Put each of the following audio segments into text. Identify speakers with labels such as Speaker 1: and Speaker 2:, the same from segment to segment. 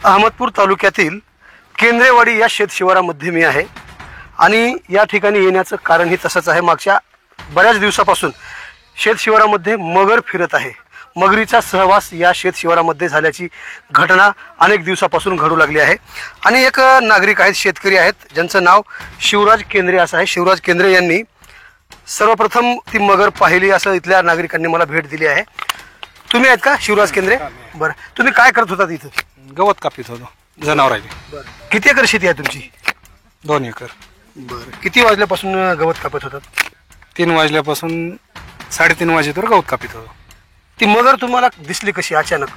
Speaker 1: अहमदपूर तालुक्यातील केंद्रेवाडी या शेतशिवारामध्ये मी आहे आणि या ठिकाणी येण्याचं कारणही तसंच आहे। मागच्या बऱ्याच दिवसापासून शेतशिवारामध्ये मगर फिरत आहे। मगरीचा सहवास या शेतशिवारामध्ये झाल्याची घटना अनेक दिवसापासून घडू लागली आहे आणि एक नागरिक आहेत, शेतकरी आहेत, ज्यांचं नाव शिवराज केंद्रे असं आहे। शिवराज केंद्रे यांनी सर्वप्रथम ती मगर पाहिली असं इथल्या नागरिकांनी मला भेट दिली आहे। तुम्ही आहेत का शिवराज केंद्रे? बरं, तुम्ही काय करत होता इथं?
Speaker 2: गवत कापीत होतो जनावरांची।
Speaker 1: बरं, किती एकर शेती आहे तुमची?
Speaker 2: 2 एकर।
Speaker 1: बरं, किती वाजल्यापासून गवत कापत होतात?
Speaker 2: 3 वाजल्यापासून 3:30 वाजेपर्यंत गवत कापीत होतो।
Speaker 1: ती मगर तुम्हाला दिसली कशी अचानक?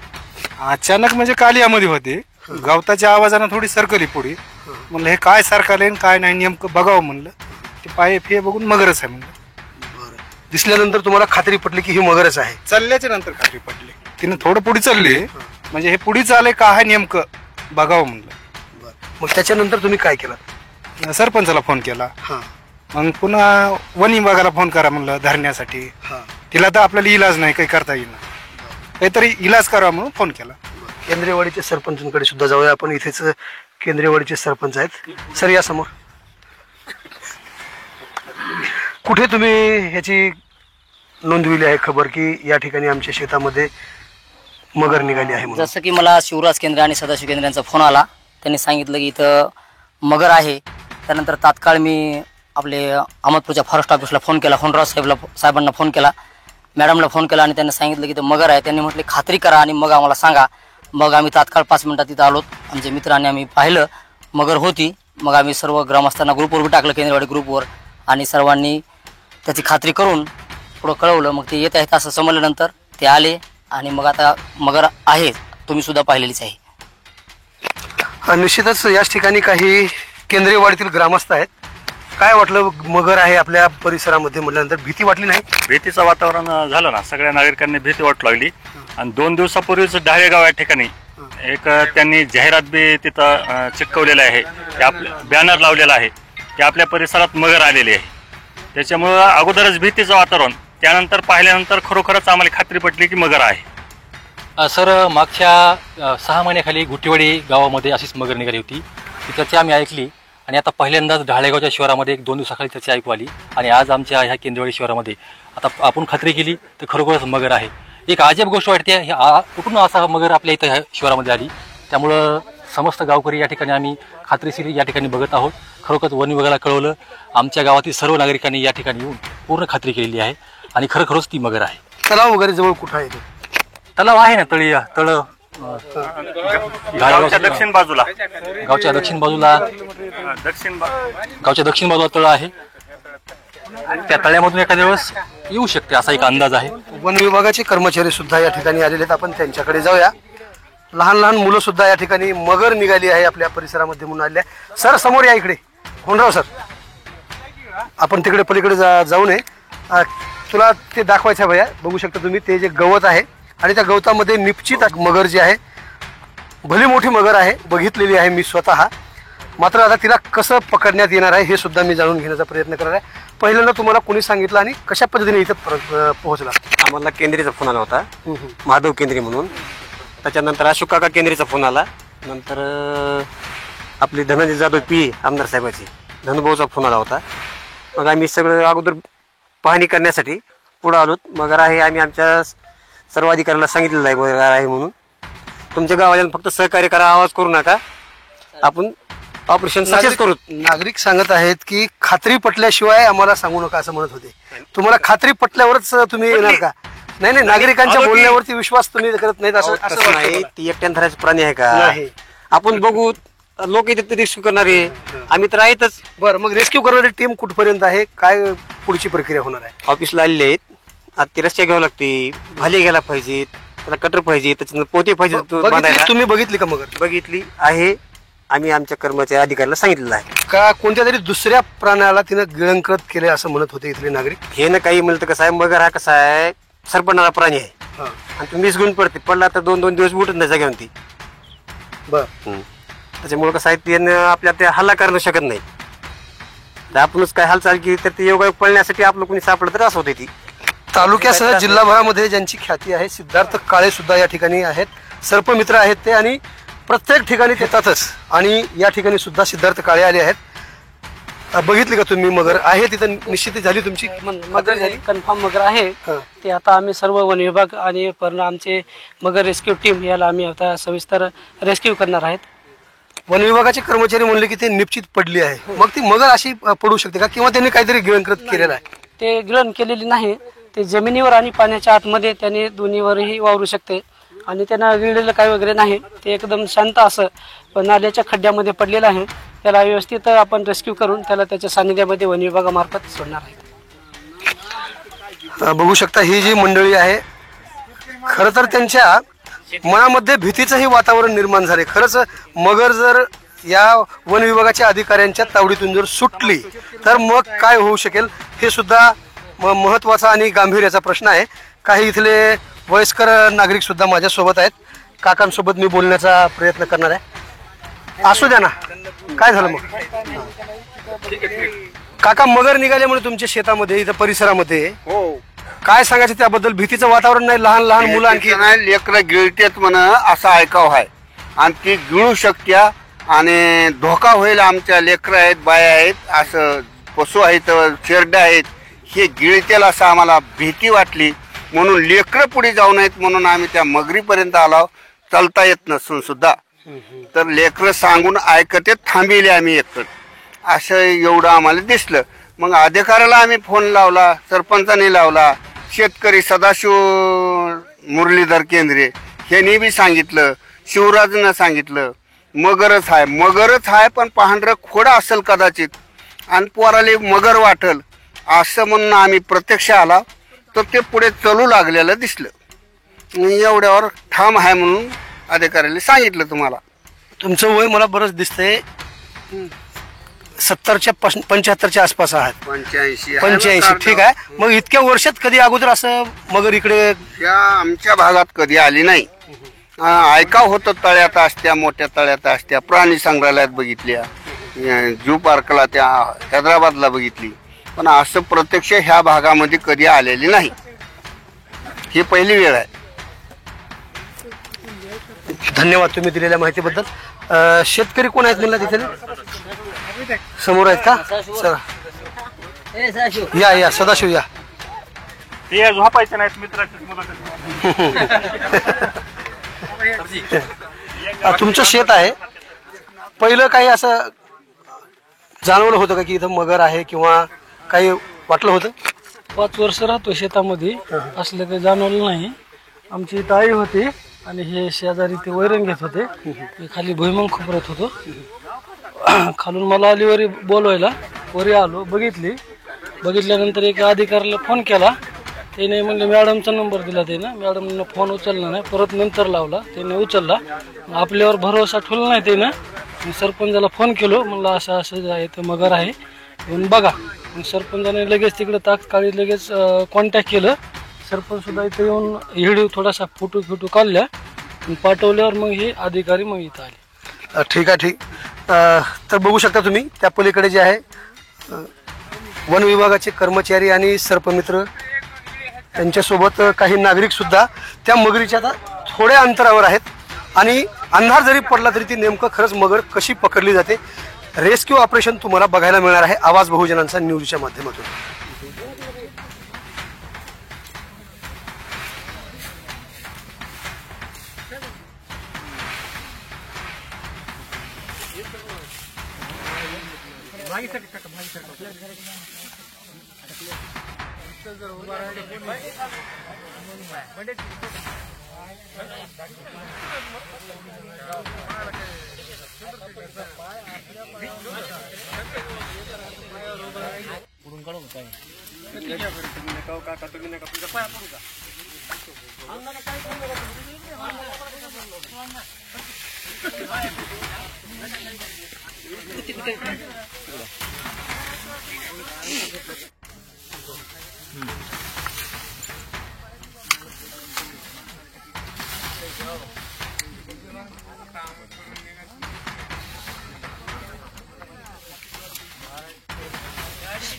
Speaker 2: अचानक म्हणजे कालियामध्ये होते, गवताच्या आवाजानं थोडी सरकली पुढे। म्हणलं हे काय सरकले काय नाही नेमकं बघावं म्हणलं, ते पाय फे बघून मगरच आहे म्हणलं।
Speaker 1: दिसल्यानंतर तुम्हाला खात्री पटली की ही मगरच आहे?
Speaker 2: चालल्याच्या नंतर खात्री पडली, तिने थोडं पुढे चालले म्हणजे हे पुढे चालले का आहे नेमकं बघावं म्हणलं।
Speaker 1: मग त्याच्यानंतर तुम्ही काय केलं?
Speaker 2: सरपंचाला फोन केला, मग पुन्हा वन विभागाला फोन करा म्हणलं धरण्यासाठी। तिला तर आपल्याला इलाज नाही, काही करता येईल काहीतरी इलाज करा म्हणून फोन केला।
Speaker 1: केंद्रेवाडीच्या सरपंचांकडे सुद्धा जाऊया आपण। इथेच केंद्रेवाडीचे सरपंच आहेत। सर या समोर। कुठे तुम्ही ह्याची नोंदविली आहे खबर की या ठिकाणी आमच्या शेतामध्ये मगर निघाली आहे म्हणून?
Speaker 3: जसं की मला शिवराज केंद्रे आणि सदाशिव केंद्रे यांचा फोन आला, त्यांनी सांगितलं की इथं मगर आहे। त्यानंतर तात्काळ मी आपले अहमदपूरच्या फॉरेस्ट ऑफिसला फोन केला, होनराव साहेबांना फोन केला, मॅडमला फोन केला आणि त्यांनी सांगितलं की इथं मगर आहे। त्यांनी म्हटले खात्री करा आणि मग आम्हाला सांगा। मग आम्ही तात्काळ 5 मिनिटात तिथं आलो। आमच्या मित्रांनी आम्ही पाहिलं मगर होती। मग आम्ही सर्व ग्रामस्थांना ग्रुपवर बी टाकलं, केंद्रेवाडी ग्रुपवर, आणि सर्वांनी त्याची खात्री करून पुढं कळवलं। मग ते येत आहेत असं समजल्यानंतर ते आले आणि मग आता मगर आहे, तुम्ही सुद्धा पाहिलेलीच आहे।
Speaker 1: निश्चितच याच ठिकाणी काही केंद्रेवाडीतील ग्रामस्थ आहेत। काय वाटलं मगर आहे आपल्या परिसरामध्ये म्हटल्यानंतर? भीती वाटली नाही?
Speaker 4: भीतीचं वातावरण झालं ना, सगळ्या नागरिकांनी भीती वाटू लागली। आणि 2 दिवसापूर्वीच ढाळेगाव या ठिकाणी एक त्यांनी जाहिरात बी तिथं चिटकवलेलं आहे, बॅनर लावलेला आहे की आपल्या परिसरात मगर आलेली आहे। त्याच्यामुळं अगोदरच भीतीचं वातावरण, त्यानंतर पाहिल्यानंतर खरोखरच आम्हाला खात्री पटली की मगर आहे।
Speaker 5: सर, मागच्या 6 महिन्याखाली गुटेवाडी गावामध्ये अशीच मगर निघाली होती। ती चर्चा आम्ही ऐकली आणि आता पहिल्यांदाच ढाळेगावच्या शिवारामध्ये 1-2 दिवसाखाली चर्चा ऐकू आली आणि आज आमच्या ह्या केंद्रेवाडी शिवारामध्ये आता आपण खात्री केली तर खरोखरच मगर आहे। एक अजब गोष्ट वाटते, कुठून असा मगर आपल्या इथं ह्या शिवारामध्ये आली। त्यामुळं समस्त गावकरी या ठिकाणी आम्ही खात्रीशीर या ठिकाणी बघत आहोत। खरोखर वन विभागाला कळवलं, आमच्या गावातील सर्व नागरिकांनी या ठिकाणी येऊन पूर्ण खात्री केलेली आहे आणि खरोखरच ती मगर आहे।
Speaker 1: तलाव वगैरे जवळ कुठं आहे?
Speaker 5: तलाव आहे ना, तळ
Speaker 4: गावच्या दक्षिण बाजूला,
Speaker 5: गावच्या दक्षिण बाजूला तळ आहे। त्या तळ्यामधून एखाद्या वेळेस येऊ शकते असा एक अंदाज आहे।
Speaker 1: वन विभागाचे कर्मचारी सुद्धा या ठिकाणी आलेले आहेत, आपण त्यांच्याकडे जाऊया। लहान लहान मुलं सुद्धा या ठिकाणी मगर निघाली आहे आपल्या परिसरामध्ये म्हणून आले। सर समोर या, इकडे होनराव सर, आपण तिकडे पलीकडे जाऊ नये, तुला ते दाखवायचं आहे भैया। बघू शकता तुम्ही ते जे गवत आहे आणि त्या गवतामध्ये निश्चित मगर जी आहे, भली मोठी मगर आहे, बघितलेली आहे मी स्वतः। मात्र आता तिला कसं पकडण्यात येणार आहे हे सुद्धा मी जाणून घेण्याचा प्रयत्न करणार आहे। पहिल्यांदा तुम्हाला कोणी सांगितलं आणि कशा पद्धतीने इथं पोहोचला?
Speaker 6: आम्हाला केंद्रेचा फोन आला होता, महादेव केंद्रे म्हणून। त्याच्यानंतर अशोक काका केंद्रेचा फोन आला, नंतर आपली धनंजय जाधव पी आमदार साहेबाची धनुभाऊचा फोन आला होता। मग आम्ही सगळं अगोदर पाहणी करण्यासाठी पुढं आलो। मगर आहे, आम्ही आमच्या सर्व अधिकाऱ्यांना सांगितलेलं आहे मगर आहे म्हणून। तुमच्या गावाला फक्त सहकार्य करा, आवाज करू नका, आपण ऑपरेशन सक्सेस करू।
Speaker 1: नागरिक सांगत आहेत की खात्री पटल्याशिवाय आम्हाला सांगू नका असं म्हणत होते। तुम्हाला खात्री पटल्यावरच तुम्ही येणार का? नाही, नागरिकांच्या बोलण्यावरती विश्वास तुम्ही करत नाहीत असं
Speaker 6: नाही। ती एकट्यान धरायचे प्राणी आहे का? आपण बघू, लोक इथे रेस्क्यू करणारे आम्ही तर आहेतच।
Speaker 1: बरं, मग रेस्क्यू करणारी टीम कुठपर्यंत आहे? काय पुढची प्रक्रिया होणार आहे?
Speaker 6: ऑफिसला आलेले आहेत, आता ती रस्ते घ्यावं लागते, भाले घ्यायला पाहिजेत, त्याला कटर पाहिजे, त्याच्यानंतर पोते पाहिजे।
Speaker 1: तुम्ही बघितली का मगर?
Speaker 6: बघितली आहे, आम्ही आमच्या कर्मचारी अधिकाऱ्याला सांगितलेलं आहे।
Speaker 1: का कोणत्या तरी दुसऱ्या प्राण्याला तिनं गिळंकृत केले असं म्हणत होते इथले नागरिक?
Speaker 6: हे ना काही म्हणलं तर कसं आहे, मगर हा कसा आहे, सरपणारा प्राणी आहे आणि तो मिस घेऊन पडला तर 2-2 दिवस उठत नाही जागेवर ती। त्याच्यामुळे कसं आहे, त्यानं आपल्या त्या हल्ला करू शकत नाही। तर आपणच काय हालचाल केली तर ते योगायोग पळण्यासाठी आपलं कोणी सापडलं तर असं होते ती।
Speaker 1: तालुक्यासह जिल्हाभरामध्ये ज्यांची ख्याती आहे, सिद्धार्थ काळे सुद्धा या ठिकाणी आहेत, सर्पमित्र आहेत ते, आणि प्रत्येक ठिकाणी ते येतातच आणि या ठिकाणी सुद्धा सिद्धार्थ काळे आले आहेत. बघितली का तुम्ही मगर आहे तिथं निश्चिती झाली तुमची?
Speaker 7: मगर कन्फर्म मगर आहे.
Speaker 1: हं.
Speaker 7: ते आता आम्ही सर्व वन विभाग आणि पूर्ण आमचे मगर रेस्क्यू टीम याला आम्ही आता सविस्तर रेस्क्यू करणार आहेत.
Speaker 1: वन विभागाचे कर्मचारी म्हणले की ते निश्चित पडली आहे, मग ती मगर अशी पडू शकते का किंवा त्यांनी काहीतरी गिळंकृत केलेलं आहे?
Speaker 7: ते गिळण केलेली नाही, ते जमिनीवर आणि पाण्याच्या आतमध्ये त्याने दोन्हीवरही वावरू शकते आणि त्यांना गिळलेलं काही वगैरे नाही. ते एकदम शांत असं नाल्याच्या खड्ड्यामध्ये पडलेलं आहे. त्याला व्यवस्थित आपण रेस्क्यू करून त्याला त्याच्या सानिध्यामध्ये वन विभागामार्फत सोडणार आहे.
Speaker 1: बघू शकता ही जी मंडळी आहे खरं तर त्यांच्या मनामध्ये भीतीचंही वातावरण निर्माण झाले. खरंच मगर जर या वन विभागाच्या अधिकाऱ्यांच्या तावडीतून जर सुटली तर मग काय होऊ शकेल हे सुद्धा महत्वाचा आणि गांभीर्याचा प्रश्न आहे. काही इथले वयस्कर नागरिक सुद्धा माझ्यासोबत आहेत. काकांसोबत मी बोलण्याचा प्रयत्न करणार आहे. असू द्या ना, काय झालं मग? काका मगर निघाल्यामुळे तुमच्या शेतामध्ये इथं परिसरामध्ये काय सांगायचं त्याबद्दल? भीतीचं वातावरण नाही, लहान लहान मुलं आणखी
Speaker 8: नाही, लेकरं गिळतेत म्हण असं ऐकाव आहे आणि ती गिळू शकत्या आणि धोका होईल. आमच्या लेकरं आहेत, बाया आहेत, असं पशु आहेत, शेरडे आहेत, हे गिळतेल असं आम्हाला भीती वाटली म्हणून लेकरं पुढे जाऊ नयेत म्हणून आम्ही त्या मगरीपर्यंत आलो. चालता येत नसून सुद्धा तर लेकरं सांगून ऐकते थांबिले आम्ही एकतर असं एवढं आम्हाला दिसलं. मग अधिकाऱ्याला आम्ही फोन लावला, सरपंचाने लावला, शेतकरी सदाशिव मुरलीधर केंद्रे ह्यांनी बी सांगितलं, शिवराजनं सांगितलं मगरच आहे पण पांढरं खोडं असेल कदाचित आणि पोराले मगर वाटल असं म्हणून आम्ही प्रत्यक्ष आला तर ते पुढे चलू लागलेलं दिसलं. एवढ्यावर ठाम आहे म्हणून अधिकाऱ्याला सांगितलं. तुम्हाला
Speaker 1: तुमचं वय मला बरंच दिसतंय, 70च्या 75च्या आसपास आहात. 85. ठीक आहे. मग इतक्या वर्षात कधी अगोदर असं मगर इकडे
Speaker 8: या आमच्या भागात कधी आली नाही. ऐकाव होतं तळ्यात असत्या, मोठ्या तळ्यात असत्या, प्राणी संग्रहालयात बघितल्या, जू पार्कला त्या हैदराबादला बघितली, पण असं प्रत्यक्ष ह्या भागामध्ये कधी आलेली नाही. ही पहिली वेळ आहे.
Speaker 1: धन्यवाद तुम्ही दिलेल्या माहितीबद्दल. शेतकरी कोण आहेत म्हणला तिथे? समोर आहेत का? चला या सदाशिव या.
Speaker 4: ते झोपायचे नाहीत मित्राचे.
Speaker 1: तुमचं शेत आहे, पहिलं काही असं जाणवलं होतं का की इथं मगर आहे किंवा काही वाटलं होतं?
Speaker 7: 5 वर्ष राहतो शेतामध्ये, असलं काही जाणवलं नाही. आमची ताई होती आणि हे शेजारी ते वैरण घेत होते. मी खाली भुईमंग खुपरत होतो. खालून मला आली वरी बोलवायला, वरी आलो, बघितल्यानंतर एक अधिकाऱ्याला फोन केला. त्याने म्हणले मॅडमचा नंबर दिला. त्यानं मॅडमनं फोन उचलला नाही, परत नंतर लावला, त्याने उचलला. आपल्यावर भरोसा ठेवला नाही त्यानं. मी सरपंचाला फोन केलो, म्हणलं असं असं आहे ते मगर आहे येऊन बघा. सरपंचाने लगेच तिकडे तात्काळी लगेच कॉन्टॅक्ट केलं. सरपंच सुद्धा इथे येऊन व्हिडिओ थोडासा फोटो काढल्या पाठवल्यावर मग हे अधिकारी मग इथं आले.
Speaker 1: ठीक आहे. तर बघू शकता तुम्ही त्या पलीकडे जे आहे वन विभागाचे कर्मचारी आणि सर्पमित्र त्यांच्यासोबत काही नागरिक सुद्धा त्या मगरीच्या आता थोड्या अंतरावर आहेत आणि अंधार जरी पडला तरी ती नेमकं खरंच मगर कशी पकडली जाते रेस्क्यू ऑपरेशन तुम्हाला बघायला मिळणार आहे आवाज बहुजनांचा न्यूजच्या माध्यमातून.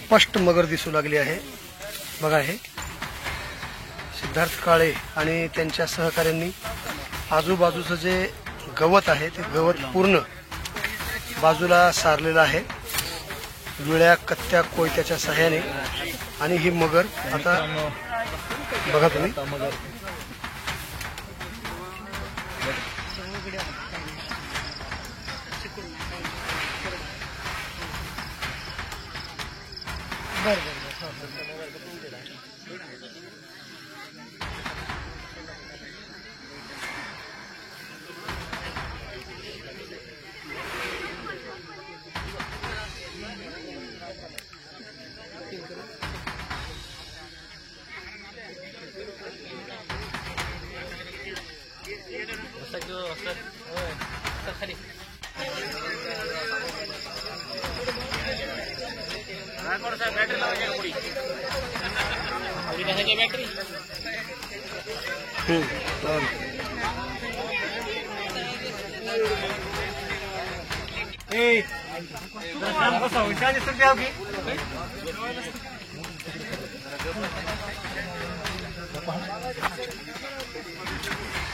Speaker 1: स्पष्ट मगर दिसू लागली आहे. बघा हे सिद्धार्थ काळे आणि त्यांच्या सहकाऱ्यांनी आजूबाजूचं जे गवत आहे ते गवत पूर्ण बाजूला सारलेलं आहे विळ्या कत्त्या कोयत्याच्या सहाय्याने. आणि ही मगर आता बघा तुम्ही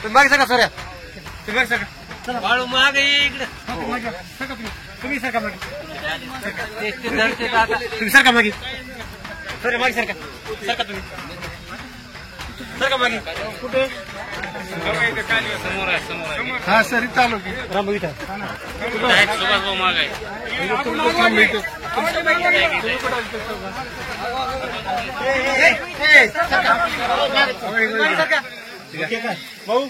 Speaker 6: मागे सका सोऱ्या
Speaker 7: बाळू मागे इकडे
Speaker 6: तुम्ही सरका मागे तुम्ही सरका मागे सोऱ्या मागे सरका सरका तुम्ही सरका मागे कुठे
Speaker 2: हा सर चालू की
Speaker 6: राम बघितला
Speaker 7: सुभाषभाऊ मागे
Speaker 6: भाऊ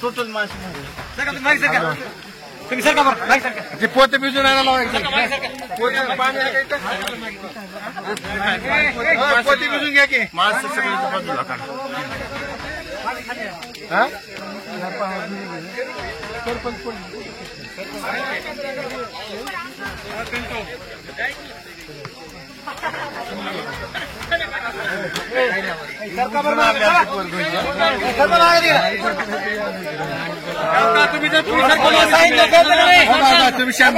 Speaker 6: टोटल माणसं सरका तुम्ही मागे सरका तुम्ही सरका बरं मागे सरका
Speaker 2: ते पोते भिजून राहायला लावायचं पोते भिजून घ्या की
Speaker 6: माणसं सगळी बाजूला काढा
Speaker 2: हा
Speaker 6: तुम्ही जर तुम्ही शांत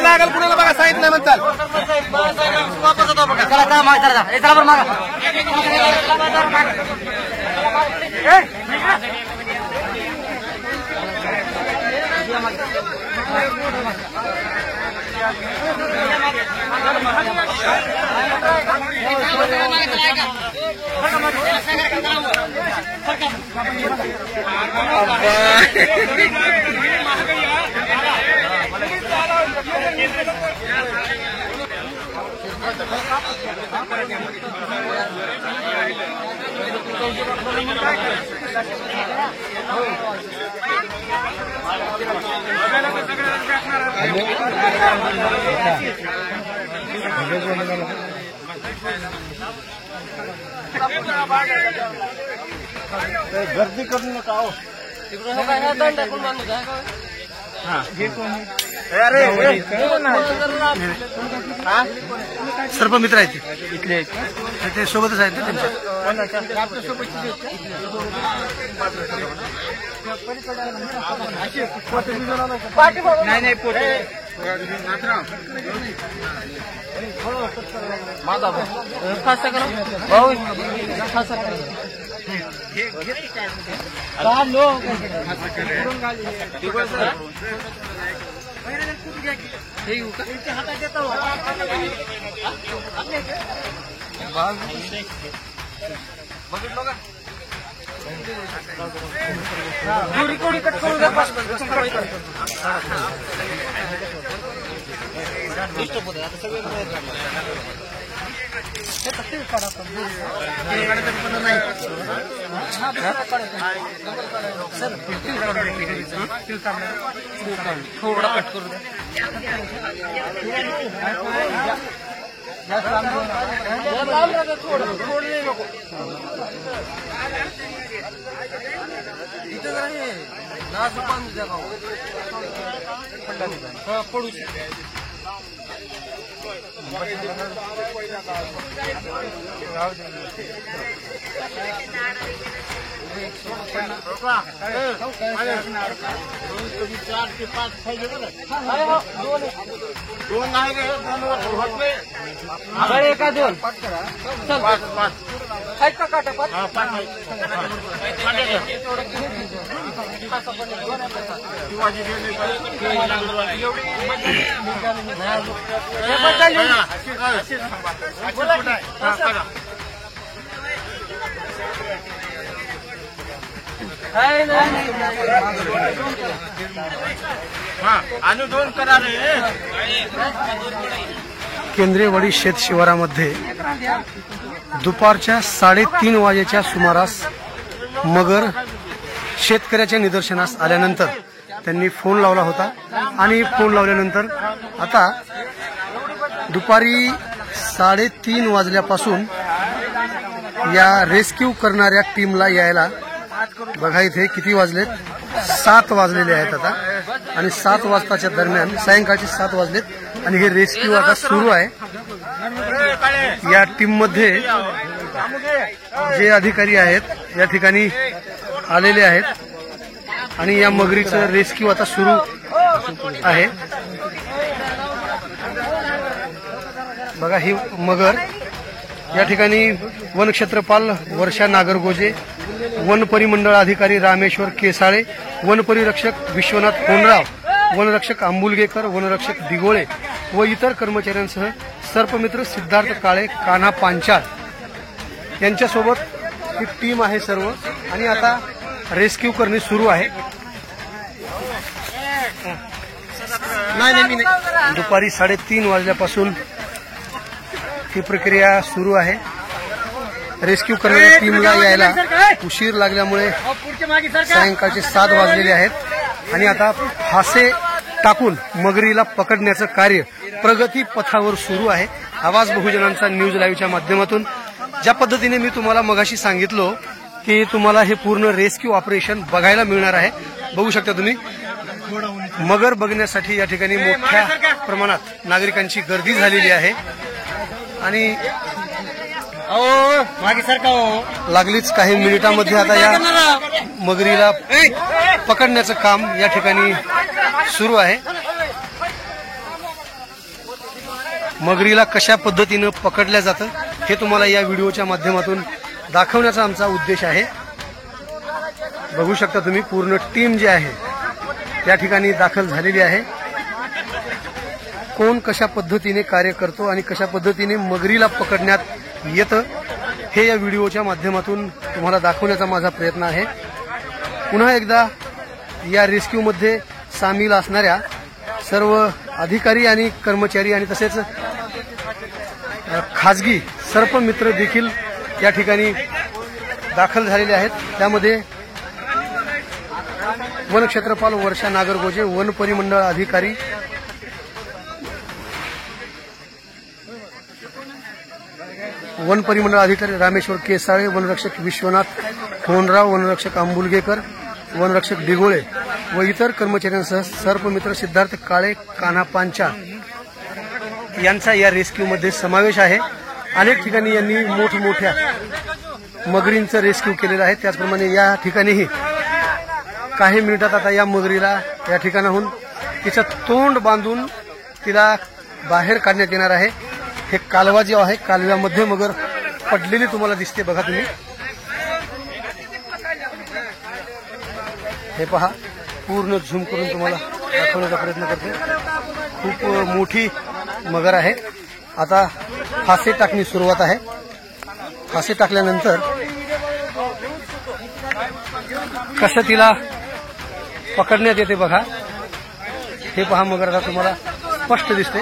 Speaker 6: लागल कुणाला बघा सांगितलं म्हणताल
Speaker 2: गर्दी करू नका हो
Speaker 1: सर्प मित्र आहेत इथले ते सोबतच आहेत ना त्यांच्या
Speaker 6: नाही
Speaker 7: माझा खासा करा भाऊ खासा करा
Speaker 6: बघितलो का
Speaker 7: कट करू द्या थोडा कट करू द्या पडू
Speaker 1: केंद्रेवाडी शेत शिवारामध्ये दुपारच्या 3:30 वाजेच्या सुमारास मगर शेतकऱ्याच्या निदर्शनास आल्यानंतर त्यांनी फोन लावला होता आणि फोन लावल्यानंतर आता दुपारी 3:30 वाजल्यापासून या रेस्क्यू करणाऱ्या टीमला यायला बघा इथे किती वाजलेत 7 वाजलेले आहेत आता आणि 7 वाजताच्या दरम्यान सायंकाळचे 7 वाजलेत आणि हे रेस्क्यू आता सुरू आहे। या टीम मध्ये जे अधिकारी आहेत या ठिकाणी आलेले आहेत आणि या मगरीचं रेस्क्यू आता सुरू आहे। बघा ही मगर या ठिकाणी वनक्षेत्रपाल वर्षा नागरगोजे, वन परिमंडळ अधिकारी रामेश्वर केसाळे, वन परिरक्षक विश्वनाथ कोनराव, वनरक्षक आंबुलगेकर, वनरक्षक दिगोळे व इतर कर्मचाऱ्यांसह सर्पमित्र सिद्धार्थ काळे, कान्हा पांचाळ यांच्यासोबत ही टीम आहे सर्व आणि आता रेस्क्यू करणे सुरू आहे। दुपारी 3:30 वाजल्यापासून ही प्रक्रिया सुरू आहे। रेस्क्यू करणाऱ्या टीमला यायला उशीर लागल्यामुळे सायंकाळचे 7 वाजलेले आहेत आणि आता फासे टाकून मगरीला पकडण्याचं कार्य प्रगती पथावर सुरू आहे। आवाज बहुजनांचा न्यूज लाईव्हच्या माध्यमातून ज्या पद्धतीने मी तुम्हाला मगाशी सांगितलो की तुम्हाला हे पूर्ण रेस्क्यू ऑपरेशन बघायला मिळणार आहे। बघू शकता तुम्ही मगर बघण्यासाठी या ठिकाणी मोठ्या प्रमाणात नागरिकांची गर्दी झालेली आहे आणि लागलीच काही मिनिटांमध्ये आता या मगरीला पकडण्याचं काम या ठिकाणी सुरू आहे। मगरीला कशा पद्धतीनं पकडल्या जातं हे तुम्हाला या व्हिडिओच्या माध्यमातून दाखवण्याचा आमचा उद्देश आहे। बघू शकता तुम्ही पूर्ण टीम जी आहे या ठिकाणी दाखल झालेली आहे। कोण कशा पद्धतीने कार्य करतो आणि कशा पद्धतीने मगरीला पकडण्यात येतं हे या व्हिडिओच्या माध्यमातून तुम्हाला दाखवण्याचा माझा प्रयत्न आहे। पुन्हा एकदा या रेस्क्यूमध्ये सामील असणाऱ्या सर्व अधिकारी आणि कर्मचारी आणि तसेच खाजगी सर्पमित्र देखील या ठिकाणी दाखल झालेले आहेत। त्यामध्ये वनक्षेत्रपाल वर्षा नागरगोजे, वन परिमंडळ अधिकारी रामेश्वर केसाळे, वनरक्षक विश्वनाथ कोनराव, वनरक्षक आंबुलगेकर, वनरक्षक दिगोळे व इतर कर्मचाऱ्यांसह सर्पमित्र सिद्धार्थ काळे, कान्हा पांचाळ यांचा या रेस्क्यूमध्ये समावेश आहे। अनेक ठिकाणी यांनी मोठमोठ्या मगरींचं रेस्क्यू केलेलं आहे। त्याचप्रमाणे या ठिकाणीही काही मिनिटात आता या मगरीला या ठिकाणाहून तिचं तोंड बांधून तिला बाहेर काढण्यात येणार आहे। हे कालवा जो आहे कालव्यामध्ये मगर पडलेली तुम्हाला दिसते बघा तुम्ही। हे पहा पूर्ण झूम करून तुम्हाला दाखवण्याचा प्रयत्न करते। खूप मोठी मगर आहे। आता फासे टाकणी सुरुवात आहे। फासे टाकल्यानंतर कसं तिला पकडण्यात येते बघा। हे पहा मगर आता तुम्हाला स्पष्ट दिसते।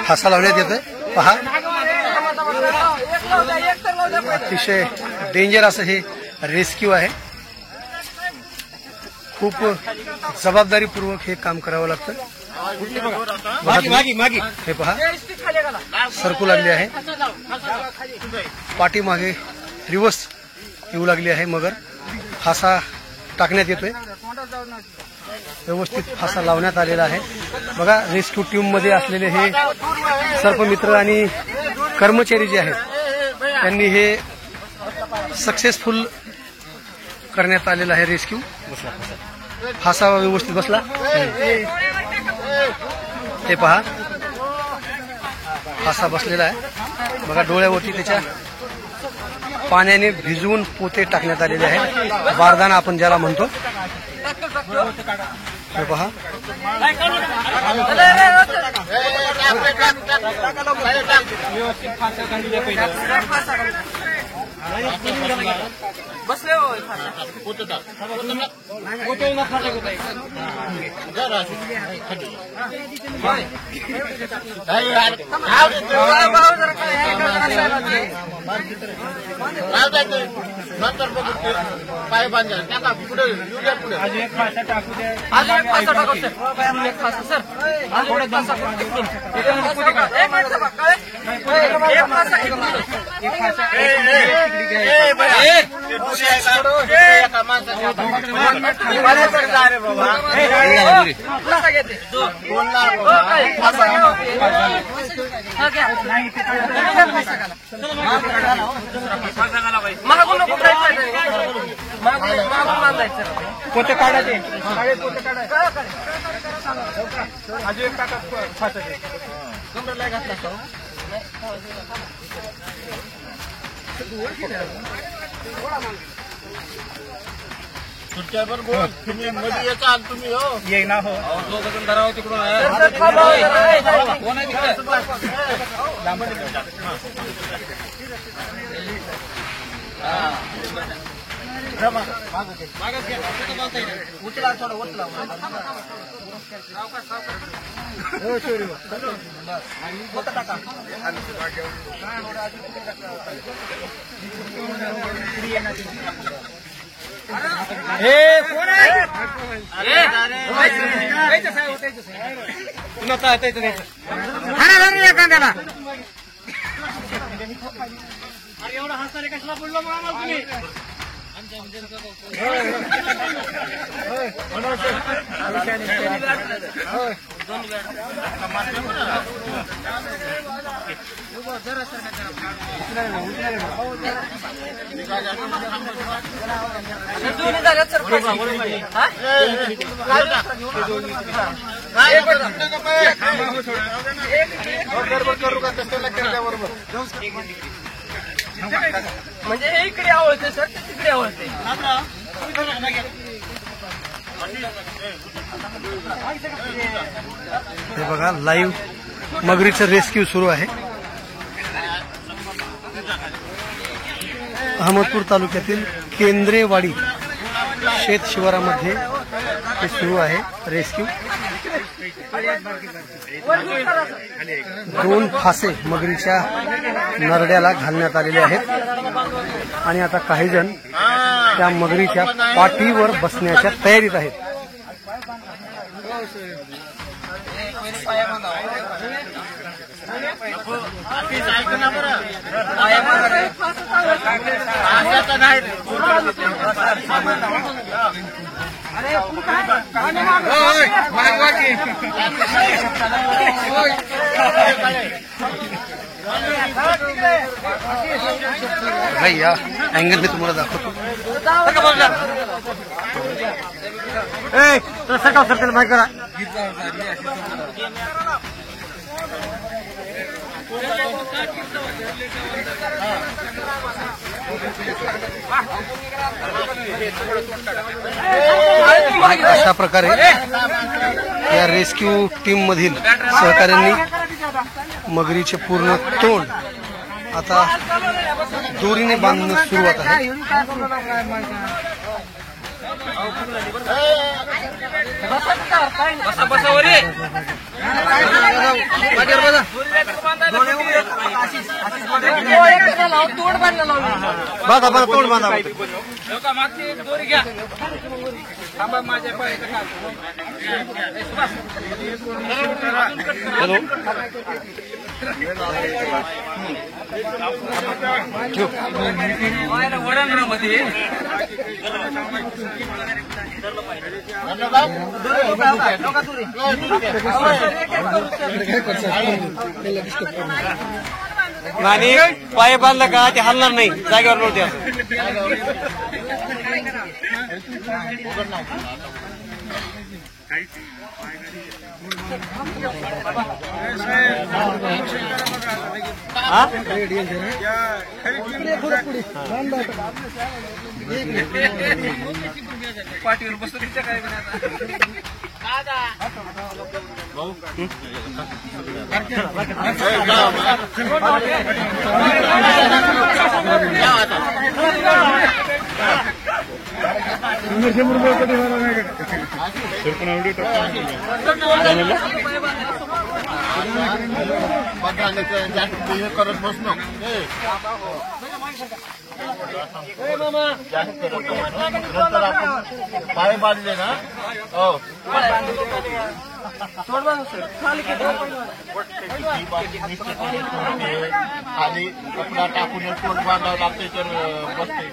Speaker 1: फासा लावण्यात येतोय पहा. अतिशय डेंजर असं हे रेस्क्यू आहे. खूप जबाबदारीपूर्वक हे काम करावं लागतं. हे पहा सरकू लागली आहे. पाठीमागे रिवर्स येऊ लागली आहे मगर. फासा टाकण्यात येतोय. व्यवस्थित फासा लावण्यात आलेला आहे. बघा रेस्क्यू टीम मध्ये असलेले हे सर्पमित्र आणि कर्मचारी जे आहेत त्यांनी हे सक्सेसफुल करण्यात आलेलं आहे रेस्क्यू. फासा व्यवस्थित बसला. ते पहा फासा बसलेला आहे. बघा डोळ्यावरती त्याच्या पाण्याने भिजवून पोते टाकण्यात आलेले आहे. बारदाना आपण ज्याला म्हणतो. हे पहा
Speaker 9: पाय बांधा टाका पुढे पुढे अजून एक फासा टाकू द्या. अजून एक फासा टाकू सर. एक फासा सर. अजून एक फासा एक फासा एक फासा एका माणसाच्या रे बाबा फासा घेते 2 लाख फासा घेऊ. मागून नको मागून बांधायचं. पोते काढायचे. पोते काढायचे. अजून एक टाका फासा कमरेला घातला तुमच्यावर बोल. तुम्ही मध्ये येचाल तुम्ही हो ये ना हो दोघं धराव तिकडून कोण आहे तिकडे उचला थोडं उचला. एवढा हसारे कशाला बोललो मग आम्हाला तुम्ही. म्हणजे हे इकडे आवडते सर ते तिकडे आवडते.
Speaker 1: हे बघा लाईव्ह मगरीचं रेस्क्यू सुरू आहे. अहमदपूर तालुक्यातील केंद्रेवाडी शेत शिवारामध्ये हे सुरू आहे रेस्क्यू. 2 फासे मगरीच्या नरड्याला घालण्यात आलेले आहेत आणि आता काही जण त्या मगरीच्या पाठीवर बसण्याच्या तयारीत आहेत. भाई या अँगल मी तुम्हाला दाखवतो.
Speaker 6: सरकार सरकार माहिती करा.
Speaker 1: अशा प्रकारे या रेस्क्यू टीम मधील सहकाऱ्यांनी मगरीचे पूर्ण तोंड आता दोरीने बांधण्यास सुरुवात आहे. बांधा बांधा तोंड बांधा.
Speaker 6: आणि पाय बांधला का ते हलणार नाही, जागेवर नव्हते असं.
Speaker 9: पाठीवर बसतो तिच्या काय करत बसलो पाय बांधले ना. हो खाली कपडा टाकून पोट बांधावं लागते तर बसते.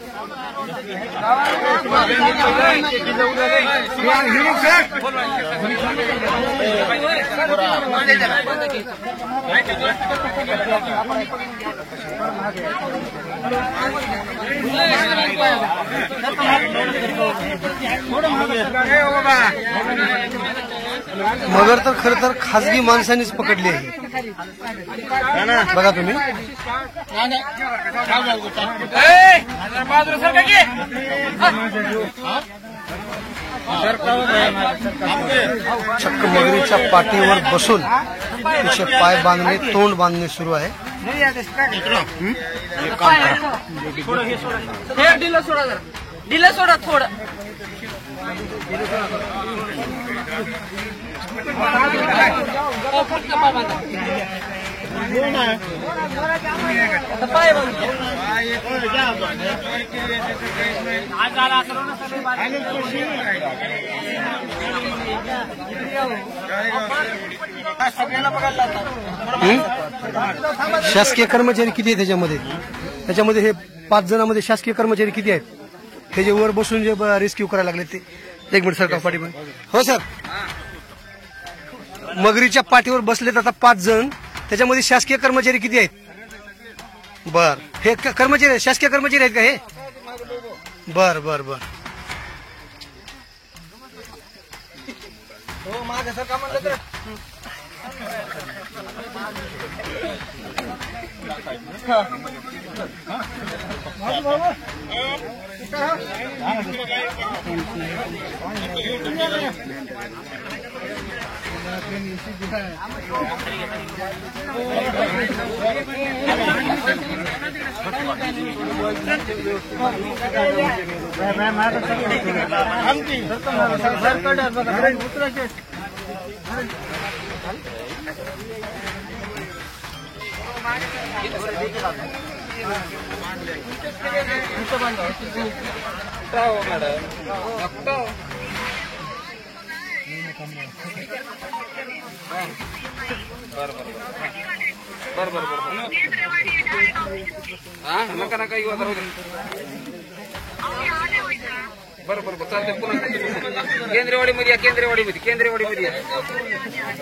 Speaker 1: मगर तर खरं तर खाजगी माणसांनीच पकडली आहे. बघा तुम्ही चक्क मगरीच्या पाठीवर बसून तिचे पाय बांधणे, तोंड बांधणे सुरू आहे.
Speaker 9: दिलं सोडा थोडं.
Speaker 1: शासकीय कर्मचारी किती आहेत त्याच्यामध्ये? त्याच्यामध्ये हे 5 जणांमध्ये शासकीय कर्मचारी किती आहेत? हे जे वर बसून जे रेस्क्यू करायला लागले ते. एक मिनिट सरकार पाठीमध्ये. हो सर, मगरीच्या पाठीवर बसलेत आता 5 जण. त्याच्यामध्ये शासकीय कर्मचारी किती आहेत? बर, हे कर्मचारी शासकीय कर्मचारी आहेत का हे? बर बर बर.
Speaker 9: नका नका बरोबर चालते. पुन्हा केंद्रेवाडीमध्ये या, केंद्रेवाडीमध्ये या.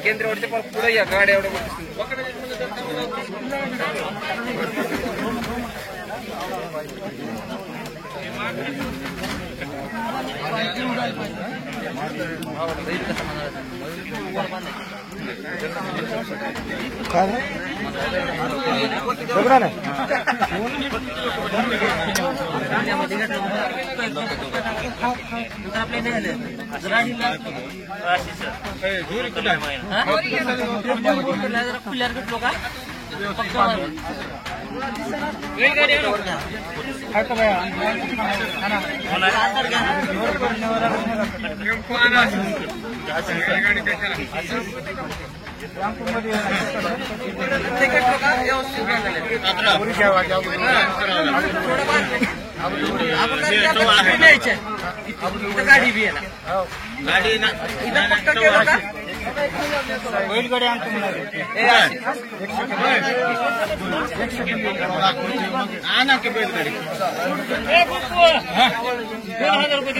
Speaker 9: केंद्रेवाडीच्या पुढे या, गाड्या एवढ्या खुल्यावर घेतलो का? गाडी बी आहे ना गाडी ना इथं फक्त केलं का बैलगाडी आणतो आणा की बैलगाडी 2000 रुपये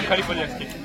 Speaker 9: खाली पडली असते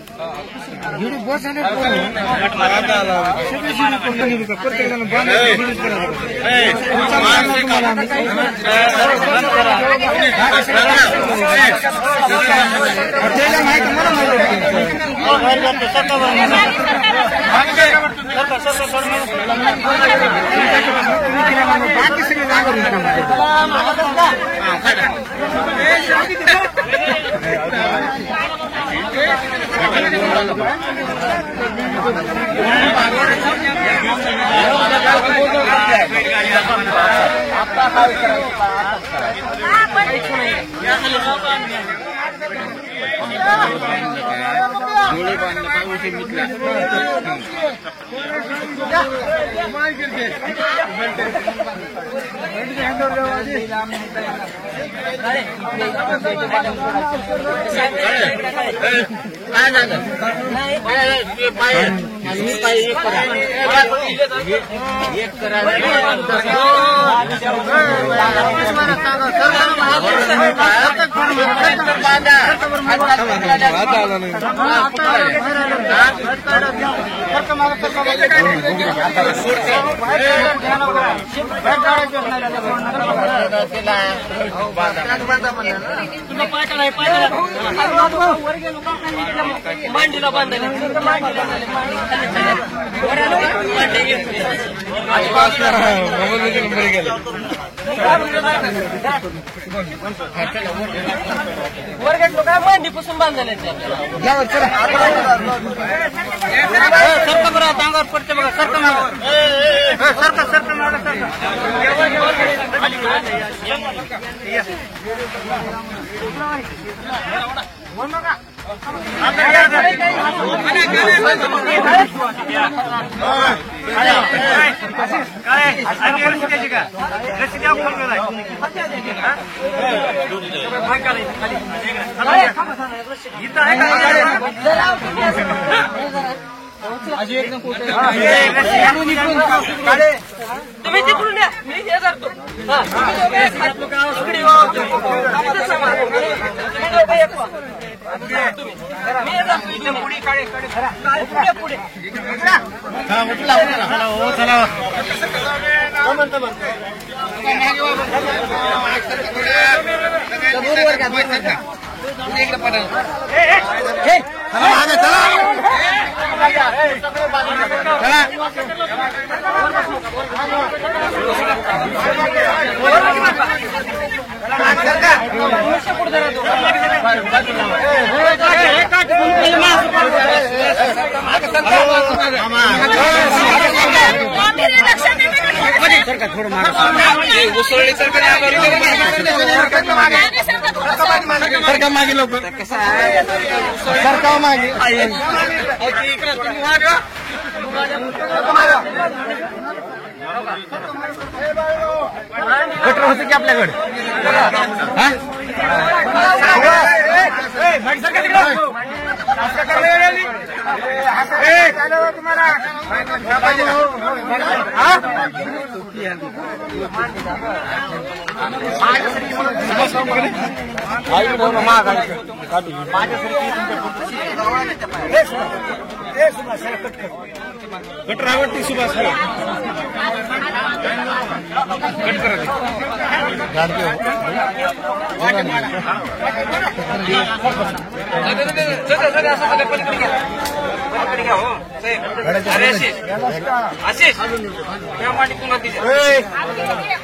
Speaker 9: मांडीला बांधले वर्गात लोक मांडीपासून बांधले सरका बरं अंगावर पडते बघा सरका सरका सरका मागा तुम्ही तिकडून या मी हे करतो पुढे काढे पुढे सरका मागे लवकर सरका मागे गटर होते की आपल्याकडे माझ्या आशिष त्या मांडी पुन्हा तिथे तिकडे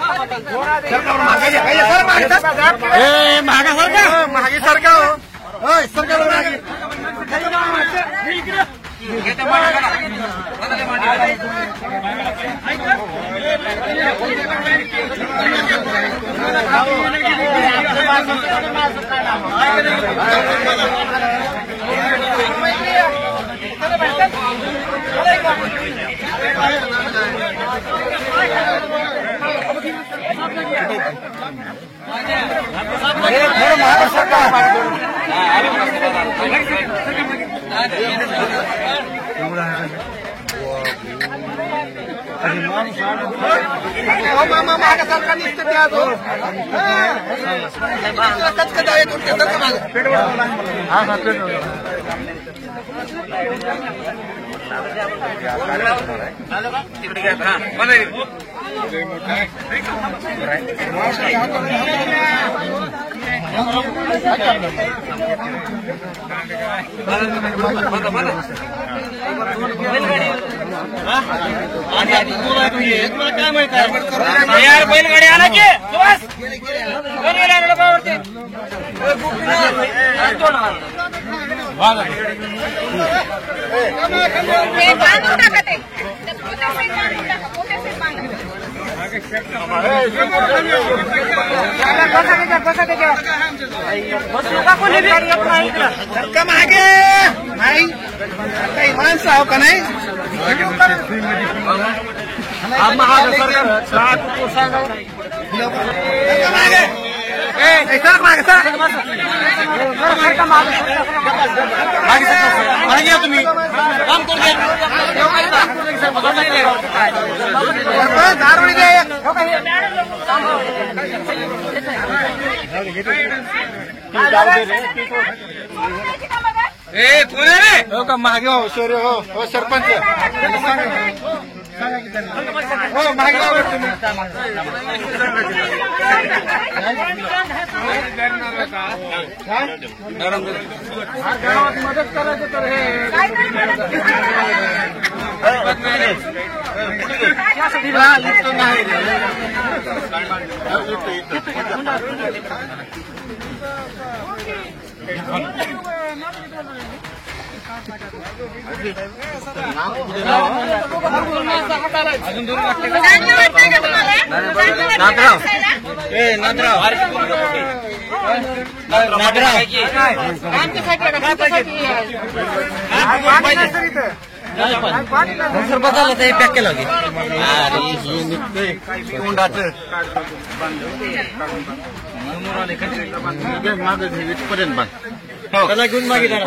Speaker 9: यार बैलगाडी आला की मागे नाही काही माणसं आहो का नाही तुम्ही हो का मागे हो शौर्य हो सरपंच हो मागे तुम्ही मदत करायचं तर
Speaker 3: बदललं ते पॅक केलं होते त्याला घेऊन मागितलं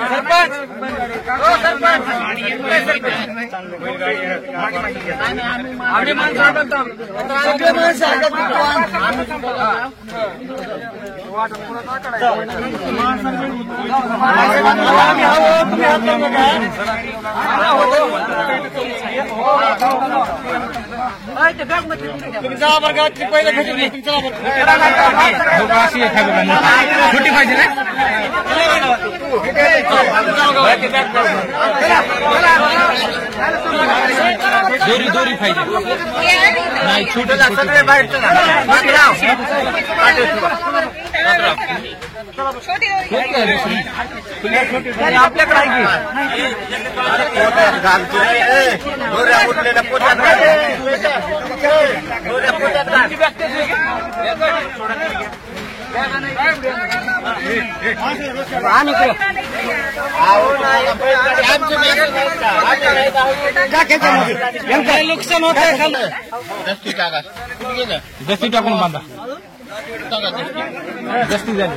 Speaker 3: सरपंच
Speaker 9: छोटी पाहिजे ना दोरी पाहिजे नाही छोटी आपल्याकडे नुकसान होत दस्ती टाकून बांधा दस्ती झाली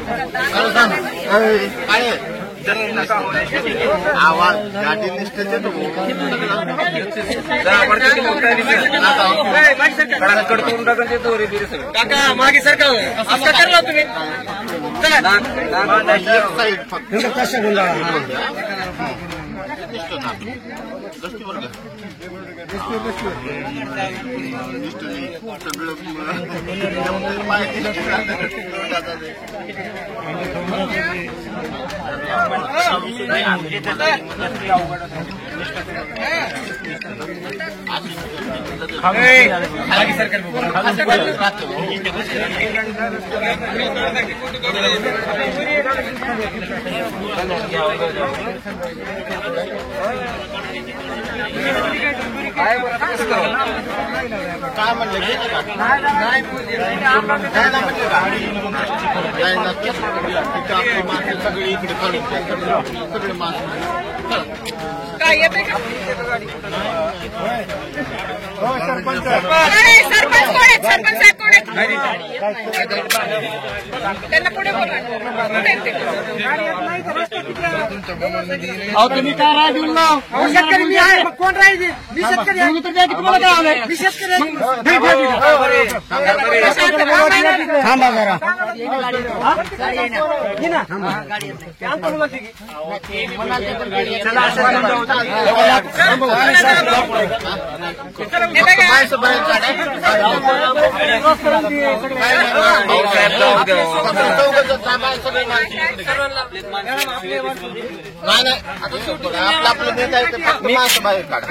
Speaker 8: आवाज गाडी निष्ठेचे
Speaker 9: काका मागे सरकार असं करला तुम्ही
Speaker 8: काय म्हणलं सगळे इकडे काढून सगळे माणसं
Speaker 10: काय येते का सरपंच सरपंच साहेब कोण आहेत त्यांना पुढे बोला
Speaker 9: तुम्ही काय राय देऊन ना शेतकरी मी आहे कोण राहिले मी शेतकरी आहे तुम्हाला काय आलंय मी शेतकरी थांबा जरा
Speaker 8: आपलं नेता आहे मी माणसं बाहेर काढा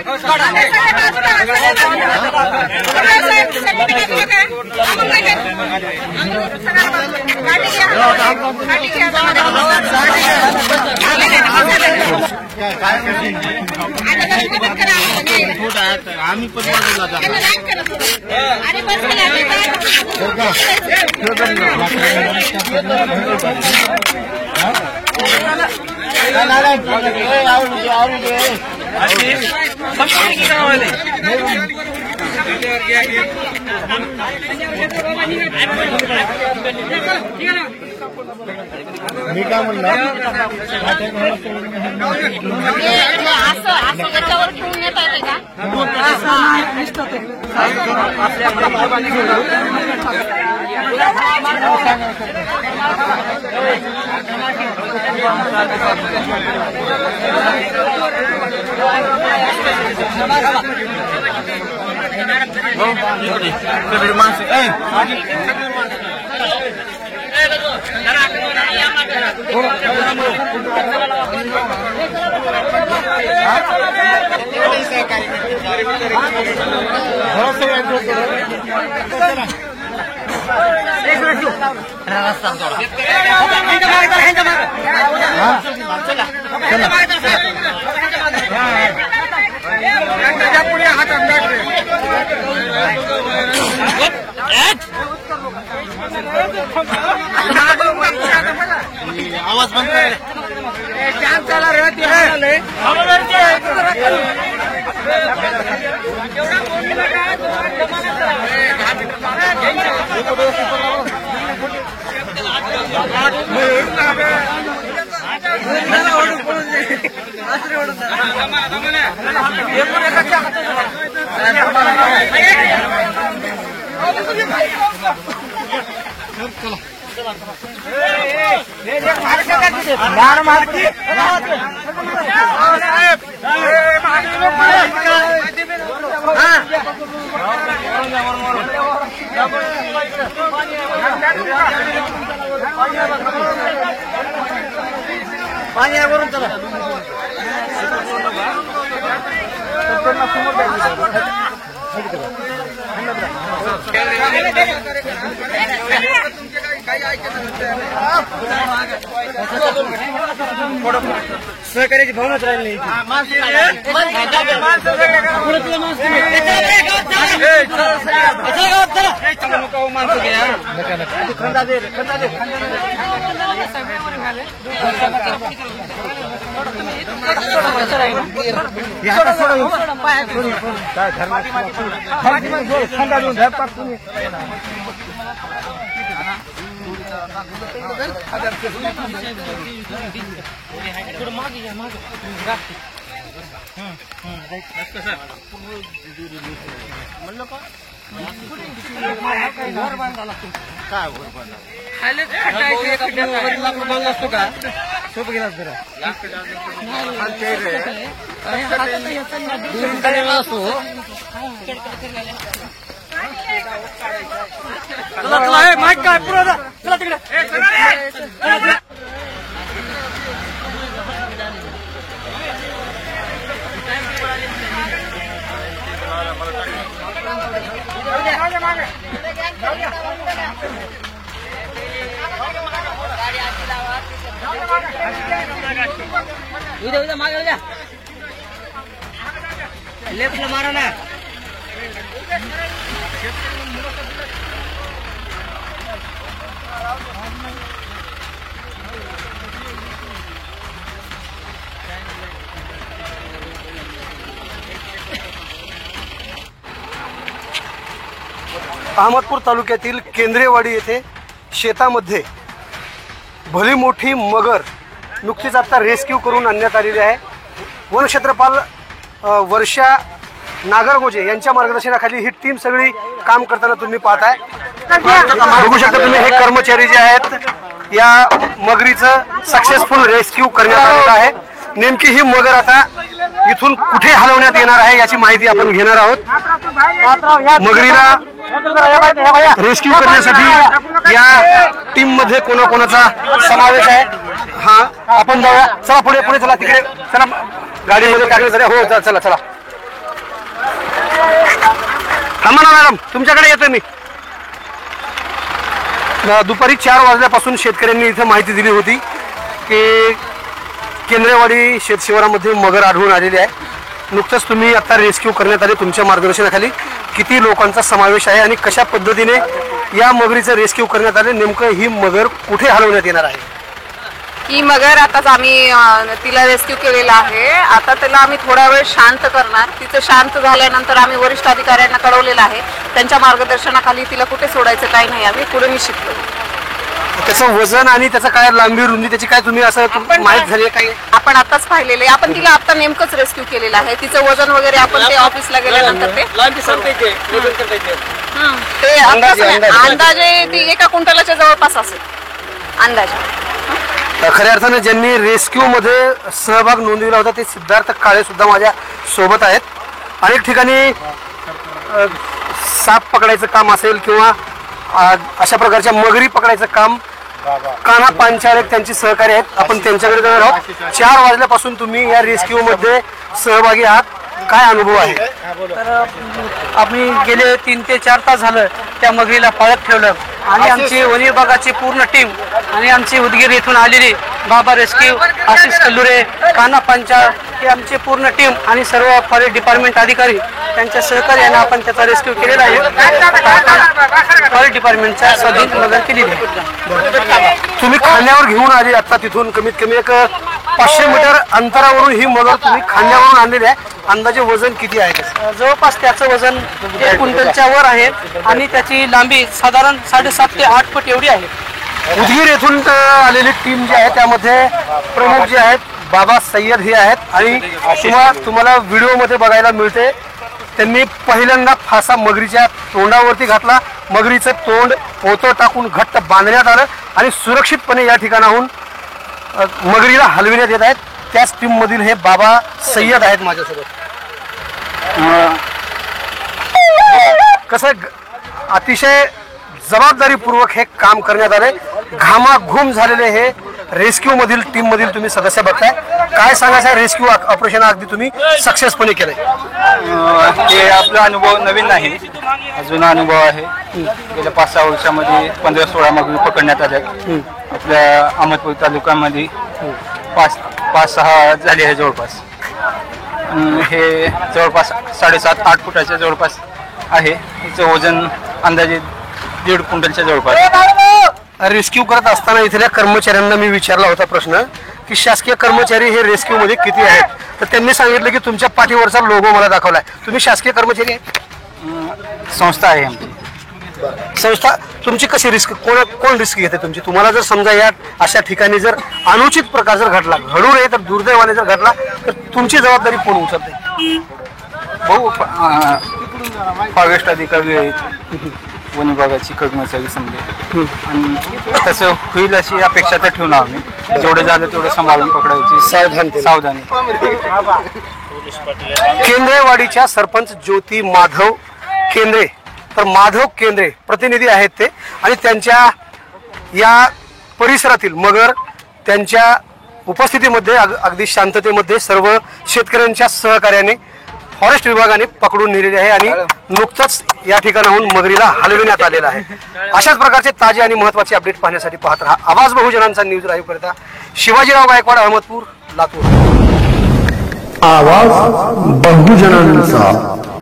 Speaker 8: आम्ही पण मी काय म्हणलं
Speaker 10: असं त्याच्यावर ठेवून येता येते का
Speaker 8: आवाज बंद कर
Speaker 1: सहकार्याची भावनाच राहिली लेफ्ट मारा ना. अहमदपूर तालुक्यातील केंद्रेवाडी येथे शेतामध्ये भली मोठी मगर नुकतीच आता रेस्क्यू करून आणण्यात आलेली आहे. वनक्षेत्रपाल वर्षा नागरगोजे यांच्या मार्गदर्शनाखाली ही टीम सगळी काम करताना तुम्ही पाहताय. बघू शकता तुम्ही हे कर्मचारी जे आहेत या मगरीचं सक्सेसफुल रेस्क्यू करण्यात आलेलं आहे. नेमकी ही मगर आता इथून कुठे हलवण्यात येणार आहे याची माहिती आपण घेणार आहोत. मगरीला रेस्क्यू करण्यासाठी या टीम मध्ये कोणाकोणाचा समावेश आहे हा आपण जाऊया. चला पुढे पुढे चला, तिकडे चला, गाडीमध्ये टाकले झाले. हो चला चला, थांबा ना मॅडम, तुमच्याकडे येतोय मी. दुपारी 4 वाजल्यापासून शेतकऱ्यांनी इथं माहिती दिली होती की केंद्रेवाडी शेतशिवारामध्ये मगर आढळून आलेली आहे. नुकतंच तुम्ही आता रेस्क्यू करण्यात आले, तुमच्या मार्गदर्शनाखाली किती लोकांचा समावेश आहे आणि कशा पद्धतीने या मगरीचं रेस्क्यू करण्यात आले, नेमकं ही मगर कुठे हलवण्यात येणार आहे?
Speaker 10: ही मगर आताच आम्ही तिला रेस्क्यू केलेला आहे. आता त्याला आम्ही थोडा वेळ शांत करणार. तिचं शांत झाल्यानंतर आम्ही वरिष्ठ अधिकाऱ्यांना कळवलेलं आहे. त्यांच्या मार्गदर्शनाखाली तिला कुठे सोडायचं काय नाही आम्ही पुढे निश्चित.
Speaker 1: त्याचं वजन आणि त्याचं काय लांबी रुंदी त्याची काय तुम्ही असं माहित झाली काय?
Speaker 10: आपण आताच पाहिलेले. आपण तिला आता नेमकंच रेस्क्यू केलेलं आहे. तिचं वजन वगैरे आपण ते ऑफिसला गेल्यानंतर ते अंदाजे ती 1 क्विंटलच्या जवळपास असेल अंदाजे.
Speaker 1: खऱ्या अर्थाने ज्यांनी रेस्क्यू मध्ये सहभाग नोंदविला होता ते सिद्धार्थ काळे सुद्धा माझ्या सोबत आहेत. अनेक ठिकाणी साप पकडायचं काम असेल किंवा अशा प्रकारच्या मगरी पकडायचं काम कान्हा पांचाळ त्यांची सहकारी आहेत. आपण त्यांच्याकडे जाणार आहोत. 4 वाजल्यापासून तुम्ही या रेस्क्यू मध्ये सहभागी आहात, काय अनुभव आहे?
Speaker 7: तर आम्ही गेले 3 ते 4 तास झालं त्या मगरीला पाळत ठेवलं आणि आमची वन विभागाची पूर्ण टीम आणि आमची उदगीर येथून आलेली बाबा रेस्क्यू, आशिष कल्लुरे, कान्हा पंचाळ ही आमची पूर्ण टीम आणि सर्व फॉरेस्ट डिपार्टमेंट अधिकारी त्यांच्या सहकार्याने आपण त्याचा रेस्क्यू केलेला आहे. फॉरेस्ट डिपार्टमेंटच्या स्वाधीन मगर केलेली आहे.
Speaker 1: तुम्ही खांद्यावर घेऊन आले आता तिथून कमीत कमी एक 500 मीटर अंतरावरून ही मगर तुम्ही खांद्यावरून आणलेली आहे. अंदाजे वजन किती आहे?
Speaker 7: जवळपास त्याचं वजन 1 क्विंटलच्या वर आहे आणि त्याची लांबी साधारण 7.5 ते 8 फूट एवढी आहे.
Speaker 1: उदगीर येथून आलेली टीम जी आहे त्यामध्ये प्रमुख जे आहेत बाबा सय्यद हे आहेत आणि तुम्हाला व्हिडिओमध्ये बघायला मिळते त्यांनी पहिल्यांदा फासा मगरीच्या तोंडावरती घातला. मगरीचं तोंड पोतं टाकून घट्ट बांधण्यात आलं आणि सुरक्षितपणे या ठिकाणाहून मगरीला हलविण्यात येत आहेत. त्याच टीम मधील हे बाबा सय्यद आहेत माझ्यासोबत. कसं अतिशय जबाबदारीपूर्वक हे काम करण्यात आले. घामाघूम झालेले हे रेस्क्यू मधील टीम मधील तुम्ही सदस्य बघताय. काय सांगायचं रेस्क्यू ऑपरेशन अगदी तुम्ही सक्सेसफुली केलंय?
Speaker 2: हे आपला अनुभव नवीन नाही, जुना अनुभव आहे. गेल्या 5-6 वर्षामध्ये 15-16 मगरी पकडण्यात आल्या. आपल्या अहमदपूर तालुक्यामध्ये 5-6 झाले आहे जवळपास. हे जवळपास 7.5-8 फुटाच्या जवळपास आहे. हिचं वजन अंदाजे 1.5 क्विंटलच्या जवळपास.
Speaker 1: रेस्क्यू करत असताना इथल्या कर्मचाऱ्यांना मी विचारला होता प्रश्न की शासकीय कर्मचारी हे रेस्क्यू मध्ये किती आहेत, तर त्यांनी सांगितलं की तुमच्या पाठीवरचा लोगो मला दाखवलाय. तुम्ही शासकीय कर्मचारी आहे?
Speaker 2: संस्था आहे आमची.
Speaker 1: संस्था तुमची कशी रिस्क कोण रिस्क घेते तुमची? तुम्हाला जर समजा या अशा ठिकाणी जर अनुचित प्रकार जर घडला, घडू नये तर दुर्दैवाने जर घडला तर तुमची जबाबदारी कोण उचलते?
Speaker 2: बहु फॉरेस्ट अधिकारी आहेत, वन विभागाची कर्मचारी समजे, आणि तसं होईल अशी अपेक्षा तर ठेवून आम्ही. जेवढं झालं तेवढं सांभाळून पकडायची सावधानी.
Speaker 1: केंद्रेवाडीच्या सरपंच ज्योती माधव केंद्रे, तर माधव केंद्रे प्रतिनिधी आहेत ते, आणि त्यांच्या या परिसरातील मगर त्यांच्या उपस्थितीमध्ये अगदी शांततेमध्ये सर्व शेतकऱ्यांच्या सहकार्याने फॉरेस्ट विभागाने पकडून नेलेले आहे आणि नुकतंच या ठिकाणाहून मगरीला हलविण्यात आलेला आहे. अशाच प्रकारचे ताजे आणि महत्त्वाचे अपडेट पाहण्यासाठी पाहत राहा आवाज बहुजनांचा न्यूज लाईव्ह करता शिवाजीराव गायकवाड, अहमदपूर, लातूर.
Speaker 11: आवाज बहुजनांचा.